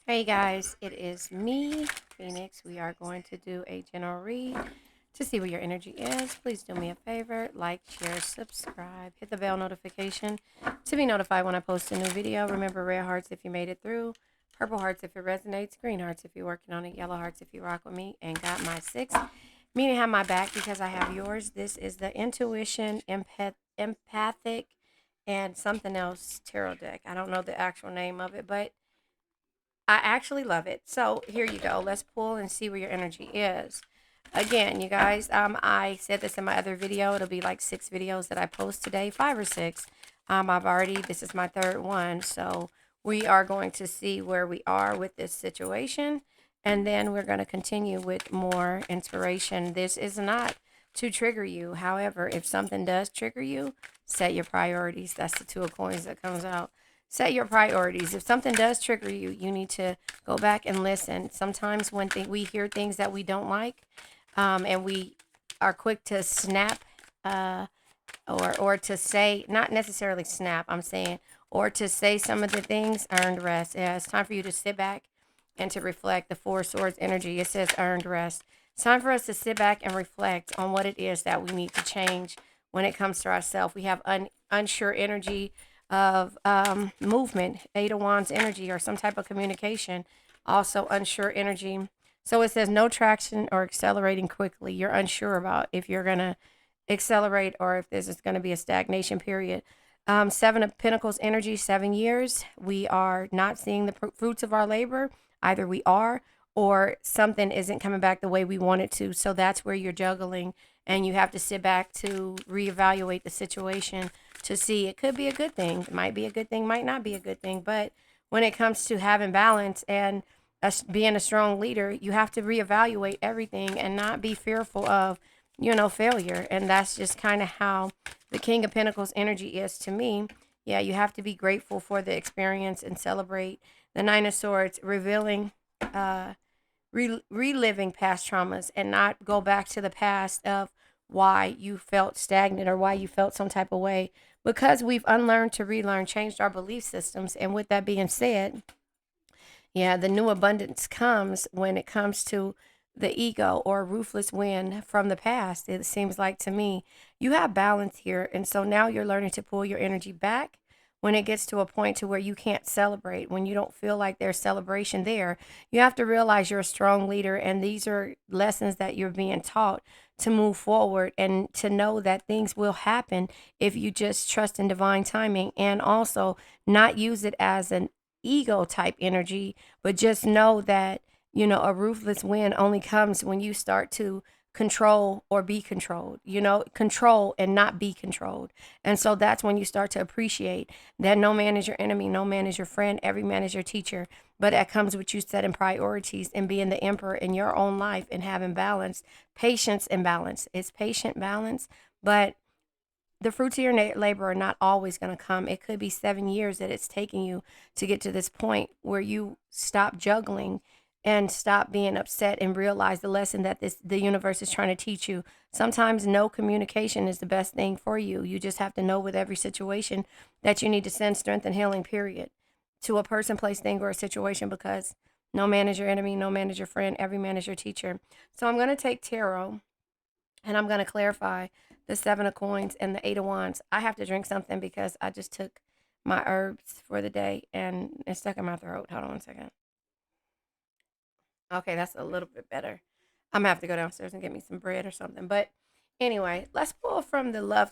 Hey guys, it is me, Phoenix. We are going to do a general read to see where your energy is. Please do me a favor, like, share, subscribe, hit the bell notification to be notified when I post a new video. Remember, red hearts if you made it through, purple hearts if it resonates, green hearts if you're working on it, yellow hearts if you rock with me, and got my six, meaning have my back because I have yours. This is the intuition, empathic, and something else tarot deck. I don't know the actual name of it, but I actually love it. So here you go. Let's pull and see where your energy is. Again, you guys, I said this in my other video. It'll be like 6 videos that I post today, 5 or 6. This is my third one. So we are going to see where we are with this situation. And then we're going to continue with more inspiration. This is not to trigger you. However, if something does trigger you, set your priorities. That's the 2 of coins that comes out. Set your priorities. If something does trigger you, you need to go back and listen. Sometimes when we hear things that we don't like, and we are quick to snap, or to say, not necessarily snap, I'm saying, or to say some of the things, earned rest. Yeah, it's time for you to sit back and to reflect. The Four Swords energy, it says earned rest. It's time for us to sit back and reflect on what it is that we need to change when it comes to ourselves. We have unsure energy of movement, Eight of Wands energy, or some type of communication. Also, unsure energy. So it says no traction or accelerating quickly. You're unsure about if you're going to accelerate or if this is going to be a stagnation period. Seven of Pentacles energy, 7 years. We are not seeing the fruits of our labor. Either we are, or something isn't coming back the way we want it to. So that's where you're juggling, and you have to sit back to reevaluate the situation to see. It could be a good thing. It might be a good thing, might not be a good thing. But when it comes to having balance and being a strong leader, you have to reevaluate everything and not be fearful of, failure. And that's just kind of how the King of Pentacles energy is to me. Yeah, you have to be grateful for the experience and celebrate. The Nine of Swords, revealing, uh, reliving past traumas and not go back to the past of why you felt stagnant or why you felt some type of way, because we've unlearned to relearn, changed our belief systems. And with that being said, yeah, the new abundance comes when it comes to the ego or ruthless win from the past. It seems like to me, you have balance here. And so now you're learning to pull your energy back when it gets to a point to where you can't celebrate, when you don't feel like there's celebration there. You have to realize you're a strong leader, and these are lessons that you're being taught to move forward and to know that things will happen if you just trust in divine timing, and also not use it as an ego type energy, but just know that, a ruthless win only comes when you start to control or be controlled, control and not be controlled. And so that's when you start to appreciate that no man is your enemy, no man is your friend, every man is your teacher. But that comes with you setting priorities and being the emperor in your own life and having balance, patience, and balance. It's patient balance, but the fruits of your labor are not always going to come. It could be 7 years that it's taking you to get to this point where you stop juggling and stop being upset and realize the lesson that the universe is trying to teach you. Sometimes no communication is the best thing for you. You just have to know with every situation that you need to send strength and healing, period, to a person, place, thing, or a situation, because no man is your enemy, no man is your friend, every man is your teacher. So I'm going to take tarot and I'm going to clarify the 7 of coins and the 8 of wands. I have to drink something because I just took my herbs for the day and it's stuck in my throat. Hold on 1 second. Okay, that's a little bit better. I'm gonna have to go downstairs and get me some bread or something. But anyway, let's pull from the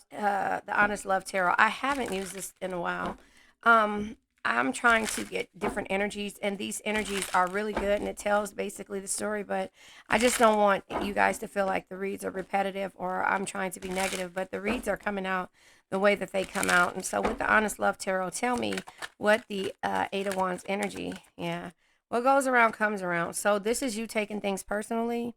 honest love tarot. I haven't used this in a while. Um, I'm trying to get different energies, and these energies are really good, and it tells basically the story. But I just don't want you guys to feel like the reads are repetitive or I'm trying to be negative. But the reads are coming out the way that they come out, and so with the honest love tarot, tell me what the 8 of wands energy. Yeah, what goes around comes around. So this is you taking things personally,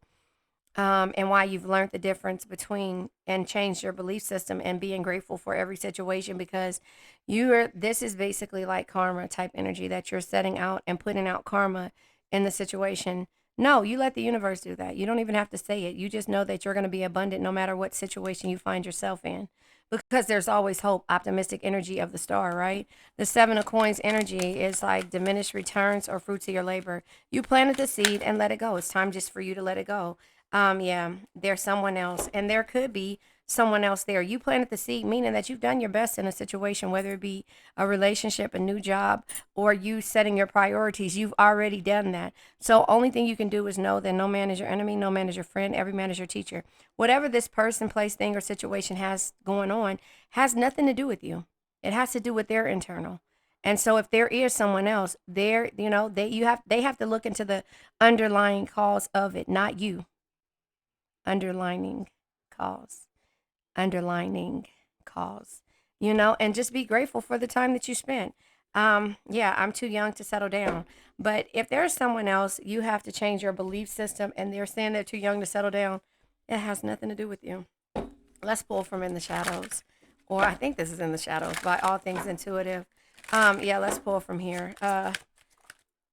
and why you've learned the difference between and changed your belief system and being grateful for every situation, because this is basically like karma type energy that you're setting out and putting out karma in the situation No, you let the universe do that. You don't even have to say it. You just know that you're going to be abundant no matter what situation you find yourself in. Because there's always hope, optimistic energy of the star, right? The seven of coins energy is like diminished returns or fruits of your labor. You planted the seed and let it go. It's time just for you to let it go. Yeah, there's someone else, and there could be someone else there. You planted the seed, meaning that you've done your best in a situation, whether it be a relationship, a new job, or you setting your priorities. You've already done that. So only thing you can do is know that no man is your enemy, no man is your friend, every man is your teacher. Whatever this person, place, thing, or situation has going on has nothing to do with you. It has to do with their internal. And so if there is someone else there, they have to look into the underlying cause of it, not you. Underlining cause. Underlining cause. And just be grateful for the time that you spent. Yeah, I'm too young to settle down. But if there's someone else, you have to change your belief system and they're saying they're too young to settle down. It has nothing to do with you. Let's pull from In the Shadows. Or I think this is In the Shadows by All Things Intuitive. Yeah, let's pull from here.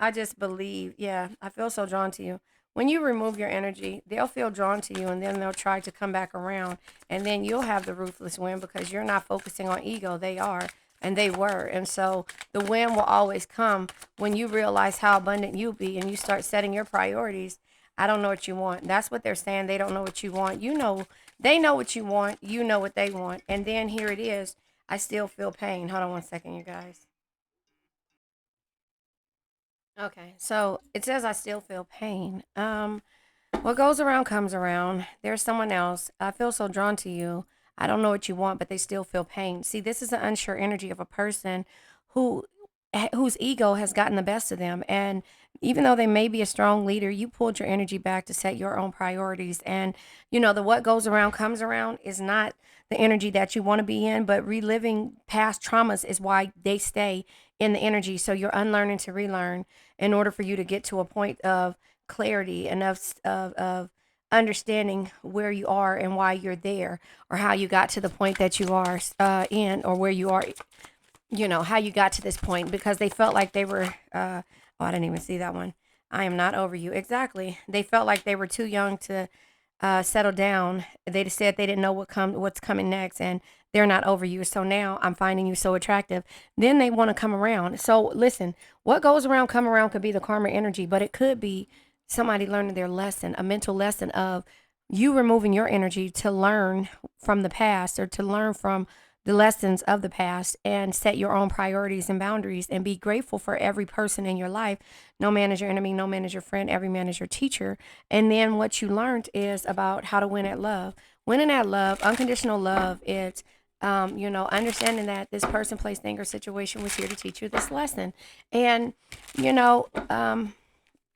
I just believe, yeah, I feel so drawn to you. When you remove your energy, they'll feel drawn to you and then they'll try to come back around. And then you'll have the ruthless win because you're not focusing on ego. They are and they were. And so the win will always come when you realize how abundant you'll be and you start setting your priorities. I don't know what you want. That's what they're saying. They don't know what you want. They know what you want. You know what they want. And then here it is. I still feel pain. Hold on one second, you guys. Okay, so it says I still feel pain. What goes around comes around. There's someone else. I feel so drawn to you. I don't know what you want, but they still feel pain. See, this is the unsure energy of a person who whose ego has gotten the best of them. And even though they may be a strong leader, you pulled your energy back to set your own priorities. And the what goes around comes around is not the energy that you want to be in, but reliving past traumas is why they stay in the energy. So you're unlearning to relearn in order for you to get to a point of clarity, enough of understanding where you are and why you're there, or how you got to the point that you are in, or where you are, how you got to this point, because they felt like they were, oh, I didn't even see that one. I am not over you. Exactly. They felt like they were too young to settle down. They just said they didn't know what's coming next, and they're not over you. So now I'm finding you so attractive. Then they want to come around. So listen, what goes around come around could be the karma energy, but it could be somebody learning their lesson, a mental lesson of you removing your energy to learn from the past, or to learn from the lessons of the past and set your own priorities and boundaries and be grateful for every person in your life. No man is your enemy, no man is your friend, every man is your teacher. And then what you learned is about how to win at love. Winning at love, unconditional love, it's understanding that this person, place, thing, or situation was here to teach you this lesson. And,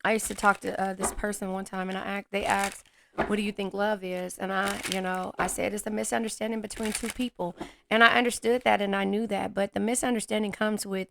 I used to talk to this person one time, and they asked, "What do you think love is?" And I said it's a misunderstanding between two people, and I understood that, and I knew that, but the misunderstanding comes with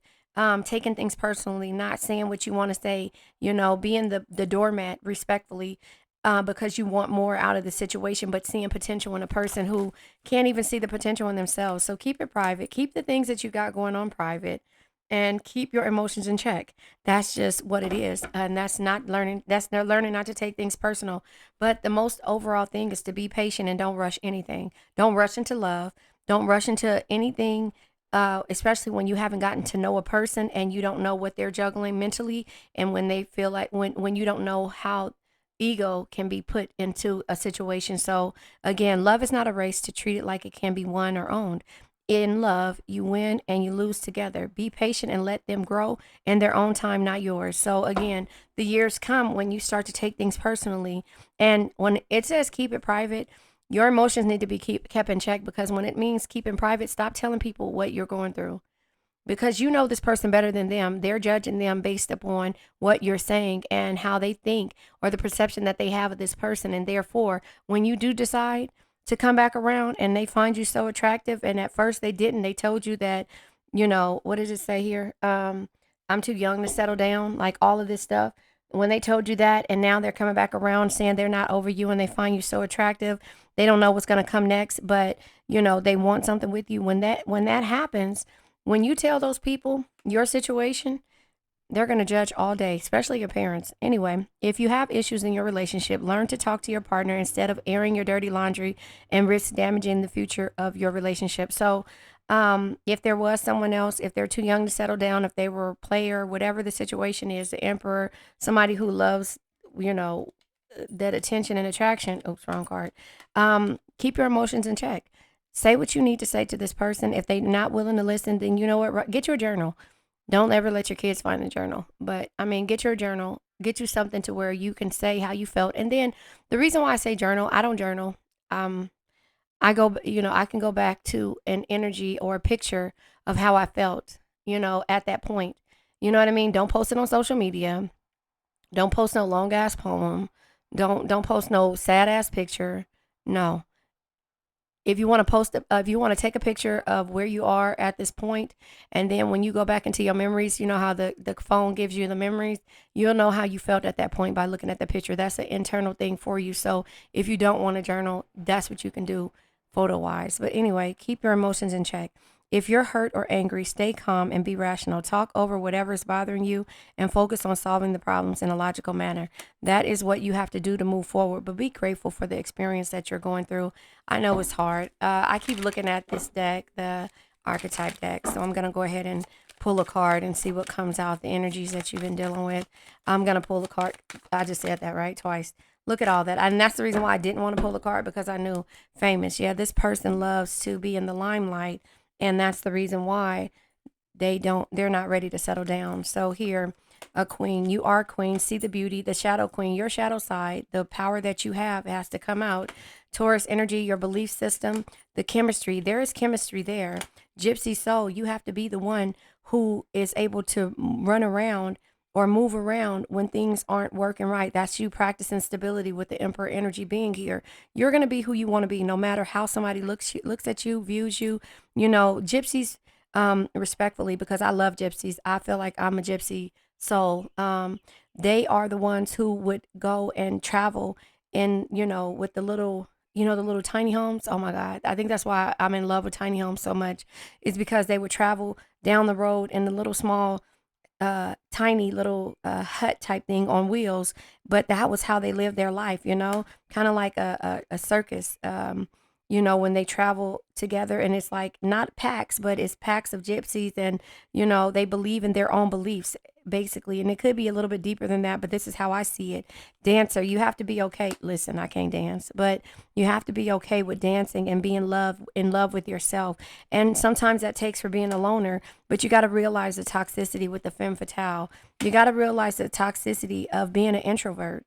taking things personally, not saying what you want to say, being the doormat respectfully. Because you want more out of the situation, but seeing potential in a person who can't even see the potential in themselves. So keep it private. Keep the things that you got going on private, and keep your emotions in check. That's just what it is. And that's not learning. That's not learning not to take things personal. But the most overall thing is to be patient and don't rush anything. Don't rush into love. Don't rush into anything, especially when you haven't gotten to know a person and you don't know what they're juggling mentally. And when they feel like, when you don't know how ego can be put into a situation. So again, love is not a race, to treat it like it can be won or owned. In love, you win and you lose together. Be patient and let them grow in their own time, not yours. So again, the years come when you start to take things personally. And when it says keep it private, your emotions need to be kept in check, because when it means keeping private, stop telling people what you're going through, because you know this person better than them. They're judging them based upon what you're saying and how they think, or the perception that they have of this person. And therefore, when you do decide to come back around and they find you so attractive, and at first they didn't, they told you that, what does it say here? I'm too young to settle down, like all of this stuff. When they told you that, and now they're coming back around saying they're not over you and they find you so attractive, they don't know what's going to come next, but they want something with you. When that happens, when you tell those people your situation, They're going to judge all day, especially your parents. Anyway, if you have issues in your relationship, learn to talk to your partner instead of airing your dirty laundry and risk damaging the future of your relationship. So, if there was someone else, if they're too young to settle down, if they were a player, whatever the situation is, the emperor, somebody who loves, you know, that attention and attraction. Oops, wrong card. Keep your emotions in check. Say what you need to say to this person. If they're not willing to listen, then you know what? Get your journal. Don't ever let your kids find a journal. But I mean, get your journal. Get you something to where you can say how you felt. And then the reason why I say journal, I don't journal. Um, I go, I can go back to an energy or a picture of how I felt, at that point. You know what I mean? Don't post it on social media. Don't post no long ass poem. Don't post no sad ass picture. No. If you want to post, if you want to take a picture of where you are at this point, and then when you go back into your memories, you know how the phone gives you the memories, you'll know how you felt at that point by looking at the picture. That's an internal thing for you. So if you don't want to journal, that's what you can do photo wise. But anyway, keep your emotions in check. If you're hurt or angry, stay calm and be rational. Talk over whatever is bothering you and focus on solving the problems in a logical manner. That is what you have to do to move forward. But be grateful for the experience that you're going through. I know it's hard. I keep looking at this deck, the archetype deck. So I'm going to go ahead and pull a card and see what comes out, the energies that you've been dealing with. I'm going to pull a card. I just said that right twice. Look at all that. And that's the reason why I didn't want to pull a card, because I knew famous. Yeah, this person loves to be in the limelight. And that's the reason why they're not ready to settle down. So here, a queen, you are queen. See the beauty, the shadow queen, your shadow side, the power that you have has to come out. Taurus energy, your belief system, the chemistry, there is chemistry there. Gypsy soul, you have to be the one who is able to run around or move around when things aren't working right. That's you practicing stability with the emperor energy being here. You're going to be who you want to be, no matter how somebody looks at you, views you. Gypsies, respectfully, because I love gypsies. I feel like I'm a gypsy soul. They are the ones who would go and travel in, with the little, the little tiny homes. Oh my God. I think that's why I'm in love with tiny homes so much, is because they would travel down the road in the little small tiny little hut type thing on wheels, but that was how they lived their life, kind of like a circus, when they travel together, and it's like not packs, but it's packs of gypsies, and, they believe in their own beliefs, basically. And it could be a little bit deeper than that, but this is how I see it. Dancer, you have to be okay. Listen, I can't dance, but you have to be okay with dancing and be in love with yourself. And sometimes that takes for being a loner, but you got to realize the toxicity with the femme fatale. You got to realize the toxicity of being an introvert.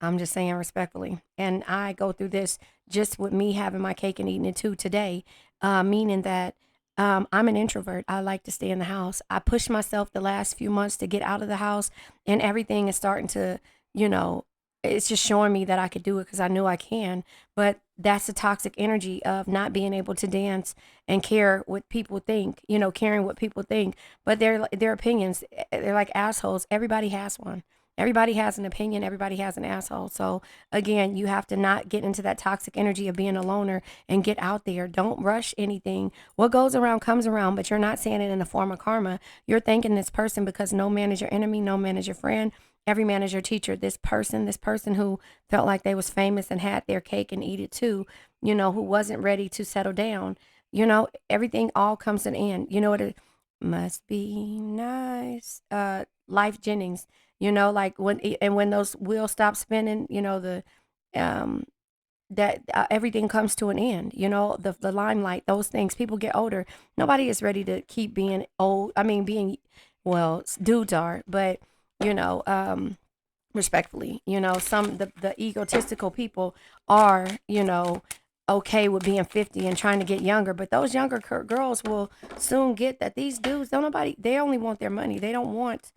I'm just saying respectfully. And I go through this just with me having my cake and eating it too today, meaning that I'm an introvert. I like to stay in the house. I pushed myself the last few months to get out of the house, and everything is starting to, you know, it's just showing me that I could do it because I knew I can. But that's the toxic energy of not being able to dance and care what people think, caring what people think. But their opinions, they're like assholes. Everybody has one. Everybody has an opinion. Everybody has an asshole. So again, you have to not get into that toxic energy of being a loner and get out there. Don't rush anything. What goes around comes around, but you're not saying it in the form of karma. You're thanking this person because no man is your enemy. No man is your friend. Every man is your teacher. This person who felt like they was famous and had their cake and eat it too, who wasn't ready to settle down. Everything all comes to an end. You know what it must be nice. Life Jennings, like when those wheels stop spinning, um that everything comes to an end. The limelight, those things. People get older. Nobody is ready to keep being old. I mean, being, well, dudes are, but you know, um, respectfully, the egotistical people are, okay with being 50 and trying to get younger, but those younger girls will soon get that these dudes don't nobody, they only want their money. They don't want,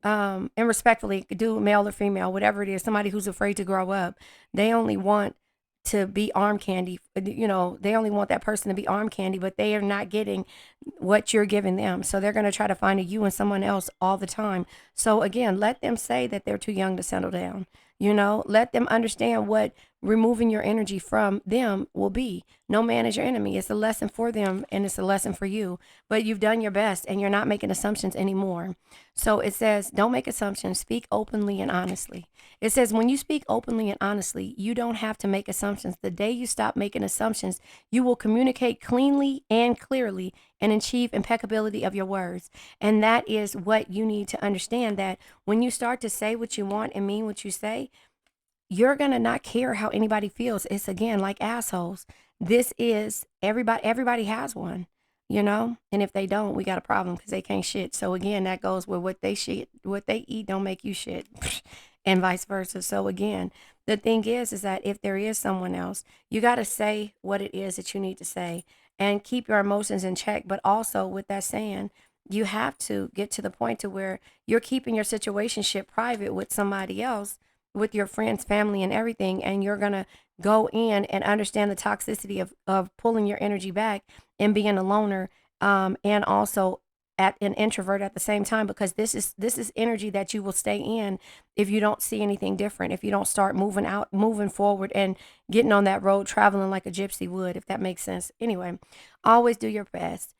and respectfully, do male or female, whatever it is, somebody who's afraid to grow up. They only want to be arm candy. They only want that person to be arm candy, but they are not getting what you're giving them. So they're going to try to find a you and someone else all the time. So again, let them say that they're too young to settle down. Let them understand what removing your energy from them will be. No man is your enemy. It's a lesson for them and it's a lesson for you. But you've done your best and you're not making assumptions anymore. So it says, don't make assumptions, speak openly and honestly. It says, when you speak openly and honestly, you don't have to make assumptions. The day you stop making assumptions, you will communicate cleanly and clearly and achieve impeccability of your words. And that is what you need to understand, that when you start to say what you want and mean what you say, you're going to not care how anybody feels. It's again like assholes. This is everybody has one. And if they don't, we got a problem because they can't shit. So again, that goes with what they eat don't make you shit. And vice versa. So again, the thing is that if there is someone else, you got to say what it is that you need to say and keep your emotions in check. But also with that saying, you have to get to the point to where you're keeping your situationship private with somebody else, with your friends, family, and everything. And you're going to go in and understand the toxicity of pulling your energy back and being a loner, and also at an introvert at the same time, because this is energy that you will stay in if you don't see anything different, if you don't start moving forward and getting on that road traveling like a gypsy would, if that makes sense. Anyway, always do your best.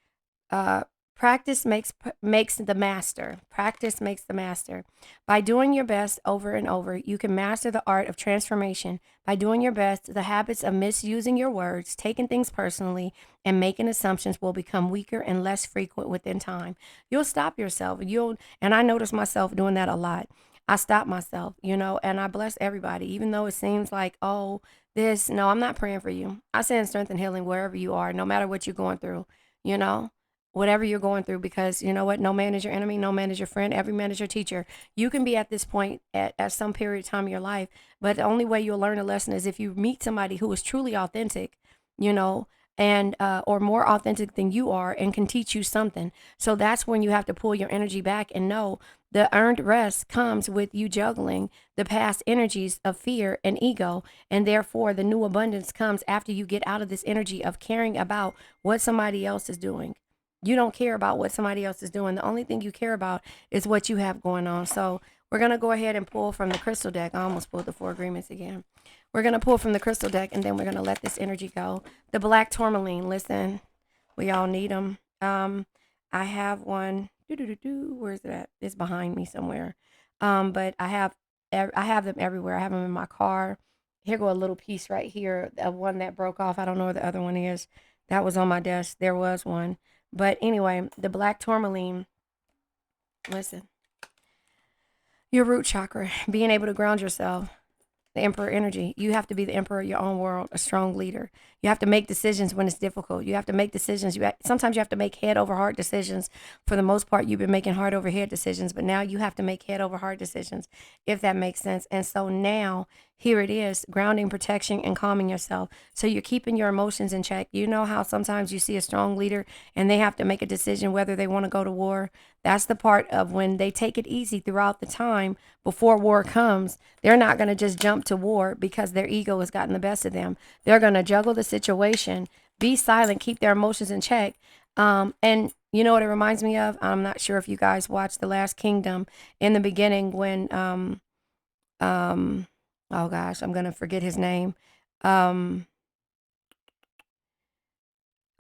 uh, Practice makes the master. Practice makes the master. By doing your best over and over, you can master the art of transformation. By doing your best, the habits of misusing your words, taking things personally, and making assumptions will become weaker and less frequent within time. You'll stop yourself. And I notice myself doing that a lot. I stop myself, and I bless everybody, even though it seems like, oh, no, I'm not praying for you. I send strength and healing wherever you are, no matter what you're going through, you know whatever you're going through, because you know what? No man is your enemy. No man is your friend. Every man is your teacher. You can be at this point at some period of time in your life, but the only way you'll learn a lesson is if you meet somebody who is truly authentic, you know, and or more authentic than you are and can teach you something. So that's when you have to pull your energy back and know the earned rest comes with you juggling the past energies of fear and ego. And therefore, the new abundance comes after you get out of this energy of caring about what somebody else is doing. You don't care about what somebody else is doing. The only thing you care about is what you have going on. So we're going to go ahead and pull from the crystal deck. I almost pulled the four agreements again. We're going to pull from the crystal deck, and then we're going to let this energy go. The black tourmaline. Listen, we all need them. I have one. Where is it at? It's behind me somewhere. But I have them everywhere. I have them in my car. Here go a little piece right here of one that broke off. I don't know where the other one is. That was on my desk. There was one. But anyway, the black tourmaline, listen, your root chakra, being able to ground yourself, the emperor energy. You have to be the emperor of your own world, a strong leader. You have to make decisions when it's difficult. You have to make decisions. Sometimes you have to make head over heart decisions. For the most part, you've been making heart over head decisions, but now you have to make head over heart decisions, if that makes sense. And so now here it is, grounding, protection, and calming yourself. So you're keeping your emotions in check. You know how sometimes you see a strong leader and they have to make a decision whether they want to go to war. That's the part of when they take it easy throughout the time before war comes. They're not going to just jump to war because their ego has gotten the best of them. They're going to juggle the situation, be silent, keep their emotions in check. And you know what it reminds me of? I'm not sure if you guys watched The Last Kingdom in the beginning when, oh gosh, I'm going to forget his name. Um,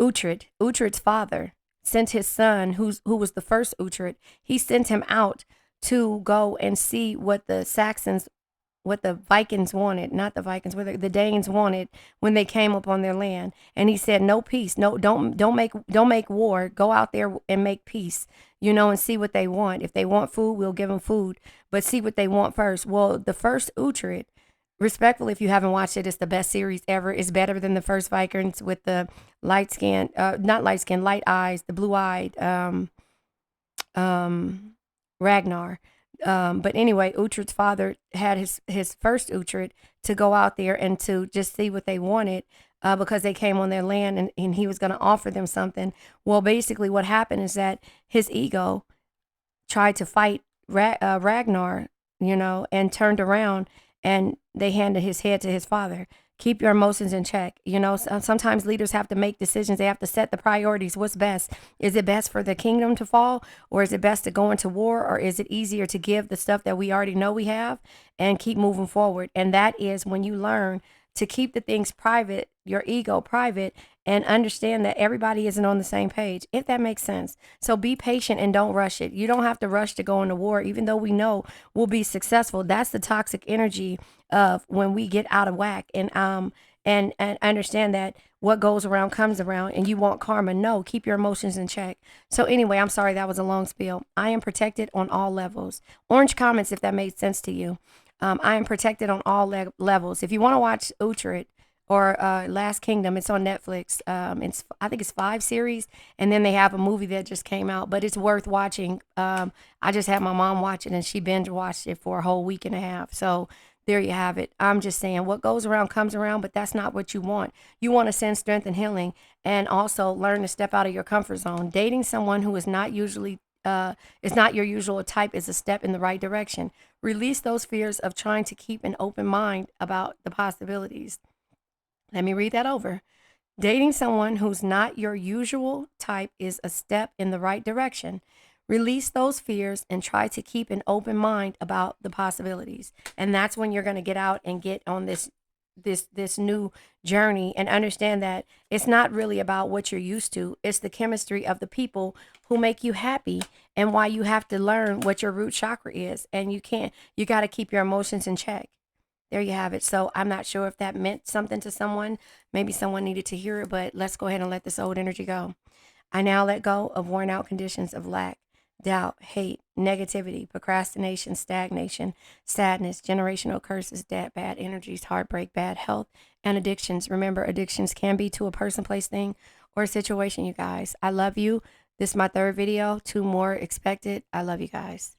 Uhtred's father sent his son, who was the first Uhtred. He sent him out to go and see what the Vikings wanted, not the Vikings, what the Danes wanted when they came up on their land. And he said, "No peace, no, don't make war. Go out there and make peace, and see what they want. If they want food, we'll give them food, but see what they want first." Well, the first Uhtred, respectfully, if you haven't watched it, it's the best series ever. It's better than the first Vikings with the light skin, not light skin, light eyes, the blue eyed Ragnar. But anyway, Uhtred's father had his first Uhtred to go out there and to just see what they wanted, because they came on their land, and he was going to offer them something. Well, basically what happened is that his ego tried to fight Ragnar, and turned around, and they handed his head to his father. Keep your emotions in check. You know, sometimes leaders have to make decisions. They have to set the priorities. What's best? Is it best for the kingdom to fall, or is it best to go into war, or is it easier to give the stuff that we already know we have and keep moving forward? And that is when you learn to keep the things private, your ego private, and understand that everybody isn't on the same page, if that makes sense. So be patient and don't rush it. You don't have to rush to go into war, even though we know we'll be successful. That's the toxic energy of when we get out of whack. And understand that what goes around comes around, and you want karma. No, keep your emotions in check. So anyway, I'm sorry that was a long spiel. I am protected on all levels. Orange comments if that made sense to you. I am protected on all levels. If you want to watch Uhtred or Last Kingdom, it's on Netflix. I think it's 5 series, and then they have a movie that just came out, but it's worth watching. I just had my mom watch it, and she binge watched it for a whole week and a half. So there you have it. I'm just saying what goes around comes around, but that's not what you want. You want to send strength and healing, and also learn to step out of your comfort zone. Dating someone who is not your usual type is a step in the right direction. Release those fears of trying to keep an open mind about the possibilities. Let me read that over. Dating someone who's not your usual type is a step in the right direction. Release those fears and try to keep an open mind about the possibilities. And that's when you're going to get out and get on this new journey and understand that it's not really about what you're used to. It's the chemistry of the people who make you happy, and why you have to learn what your root chakra is. And you got to keep your emotions in check. There you have it. So I'm not sure if that meant something to someone. Maybe someone needed to hear it, but let's go ahead and let this old energy go. I now let go of worn out conditions of lack, doubt, hate, negativity, procrastination, stagnation, sadness, generational curses, bad energies, heartbreak, bad health, and addictions. Remember, addictions can be to a person, place, thing, or a situation, you guys. I love you. This is my 3rd video. 2 more expected. I love you guys.